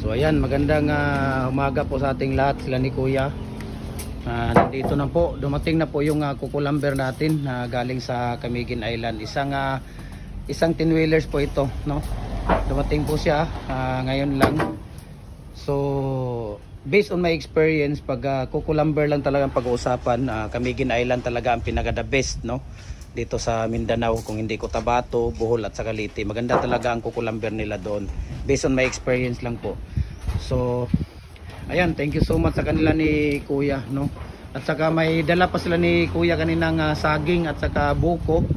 So ayan, magandang umaga po sa ating lahat, sila ni Kuya. Nandito na po, dumating na po yung kukulamber natin na galing sa Camiguin Island. Isang 10 wheelers po ito, no? Dumating po siya ngayon lang. So based on my experience, pag kukulamber lang talaga ang pag-uusapan, Camiguin Island talaga ang pinaka the best, no? Dito sa Mindanao, kung hindi Cotabato, Bohol at saka Leyte. Maganda talaga ang kukulamber nila doon. Based on my experience lang po. So ayan, thank you so much sa kanila ni Kuya, no? At saka may dala pa sila ni Kuya kaninang saging at saka buko.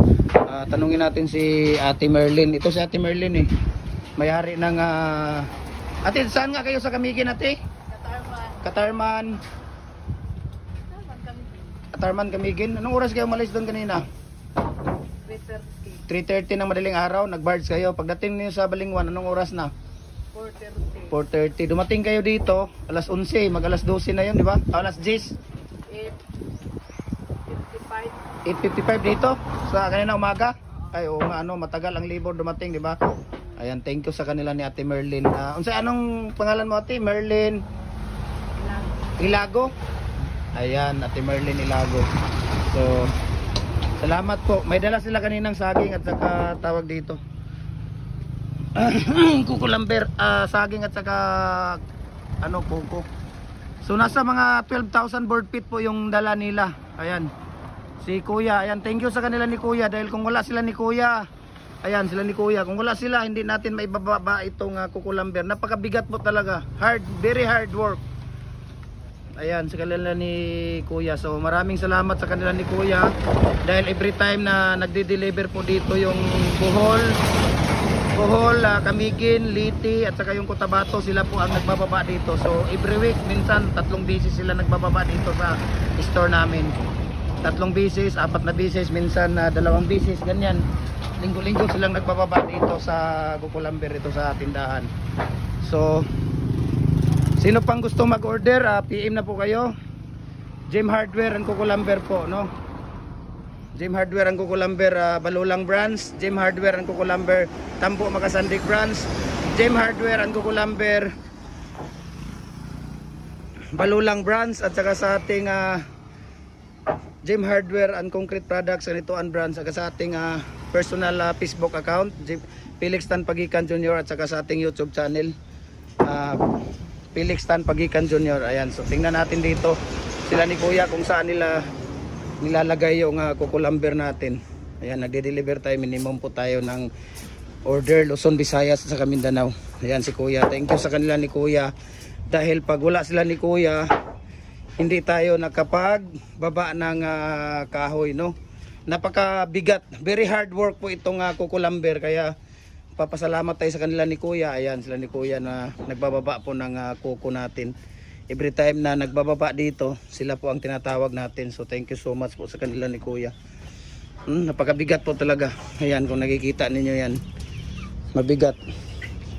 Tanungin natin si Ate Merlin. Ito si Ate Merlin eh. May-ari ng Ate, saan nga kayo sa Camiguin, Ate? Katarman. Katarman, Camiguin. Anong oras kayo umalis doon kanina? 3:30 ng madaling araw. Nag-barge kayo. Pagdating niyo sa Balingwan, anong oras na? 4:30. Dumating kayo dito alas 11, mag alas 12 na yun, di ba? Alas 10. 8:55 dito sa kanina umaga. Ay oo nga, matagal ang libor dumating, di ba? Ayan, thank you sa kanila ni Ate Merlin. Anong pangalan mo, Ate? Merlin Ilago. Ayan, Ate Merlin Ilago. So salamat po. May dala sila kaninang saging at saka tawag dito kukulamber, saging at saka buko. So nasa mga 12,000 board feet po yung dala nila. Ayan, si Kuya. Ayan, thank you sa kanila ni Kuya. Dahil kung wala sila ni Kuya, ayan sila ni Kuya, kung wala sila, hindi natin maibababa itong kukulamber. Napakabigat po talaga. Hard, very hard work. Ayan, sa kanila ni Kuya. So maraming salamat sa kanila ni Kuya. Dahil every time na nagde-deliver po dito yung Bohol, Camiguin, Leyte at saka yung Cotabato, sila po ang nagbababa dito. So every week, minsan 3 beses sila nagbababa dito sa store namin. 3 beses, 4 na beses, minsan 2 beses, ganyan. Linggo-linggo silang nagbababa dito sa kukulamber, ito sa tindahan. So sino pang gusto mag-order, PM na po kayo. Gem Hardware and Kukulamber po, no? Gem Hardware and Kukulamber, Balulang Branch. Gem Hardware and Kukulamber, Tambo Makasandik Branch. Gem Hardware and Kukulamber, Balulang Branch. At saka sa ating Gem Hardware and Concrete Products, Ganituan Branch. At saka sa ating personal Facebook account, Felix Tan Pagikan Jr. At saka sa ating YouTube channel, Felix Tan Pagikan Jr. Ayan, so tingnan natin dito sila ni Kuya kung saan nila nilalagay yung kukulamber natin. Ayan, nagde-deliver tayo, minimum po tayo ng order Luzon, Visayas sa Mindanao. Ayan si Kuya, thank you sa kanila ni Kuya. Dahil pag wala sila ni Kuya, hindi tayo nakapagbaba ng kahoy, no? Napakabigat, very hard work po itong kukulamber, kaya papasalamat tayo sa kanila ni Kuya. Ayan sila ni Kuya na nagbababa po ng kuko natin. Every time na nagbababa dito, sila po ang tinatawag natin. So thank you so much po sa kanila ni Kuya. Napakabigat po talaga. Ayan, kung nakikita ninyo yan, mabigat.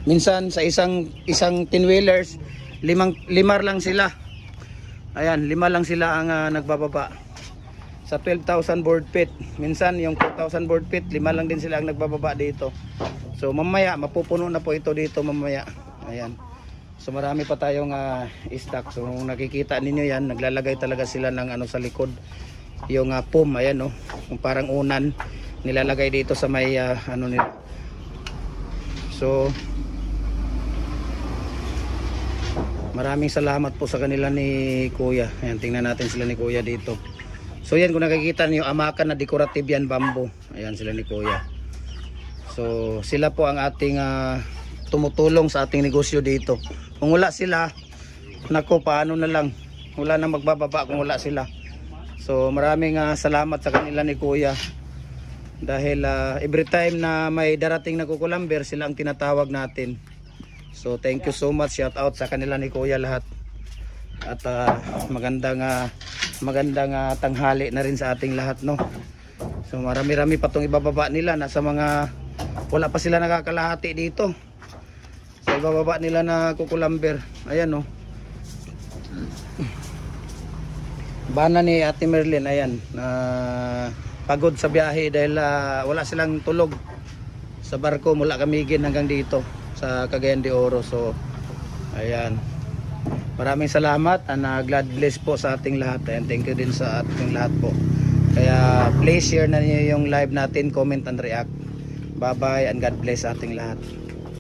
Minsan sa isang 10 wheelers, limar lang sila. Ayan, 5 lang sila ang nagbababa sa 12,000 board feet. Minsan yung 4,000 board feet, 5 lang din sila ang nagbababa dito. So mamaya mapupuno na po ito dito mamaya. Ayan. So marami pa tayong stock. So kung nakikita ninyo yan, naglalagay talaga sila ng sa likod. Yung foam, ayan no. Yung parang unan nilalagay dito sa may nila. So maraming salamat po sa kanila ni Kuya. Ayan, tingnan natin sila ni Kuya dito. So yan, kung nakikita niyo, amakan na decorative yan, bamboo. Ayan sila ni Kuya. So sila po ang ating tumutulong sa ating negosyo dito. Kung wala sila, nako, paano na lang, wala na magbababa kung wala sila. So maraming salamat sa kanila ni Kuya. Dahil every time na may darating na kukulamber, sila ang tinatawag natin. So thank you so much, shout out sa kanila ni Kuya lahat. At magandang tanghali na rin sa ating lahat, no. So marami-rami pa tong ibababa nila, nasa mga wala pa sila nakakalahati dito sa ibababa nila na kukulamber. Ayan no, bana ni Ate Merlin. Ayan, pagod sa biyahe dahil wala silang tulog sa barko mula Camiguin hanggang dito sa Cagayan de Oro. So Ayan. Maraming salamat and God bless po sa ating lahat. And thank you din sa ating lahat po. Kaya please share na niyo yung live natin, comment and react. Bye bye and God bless sa ating lahat.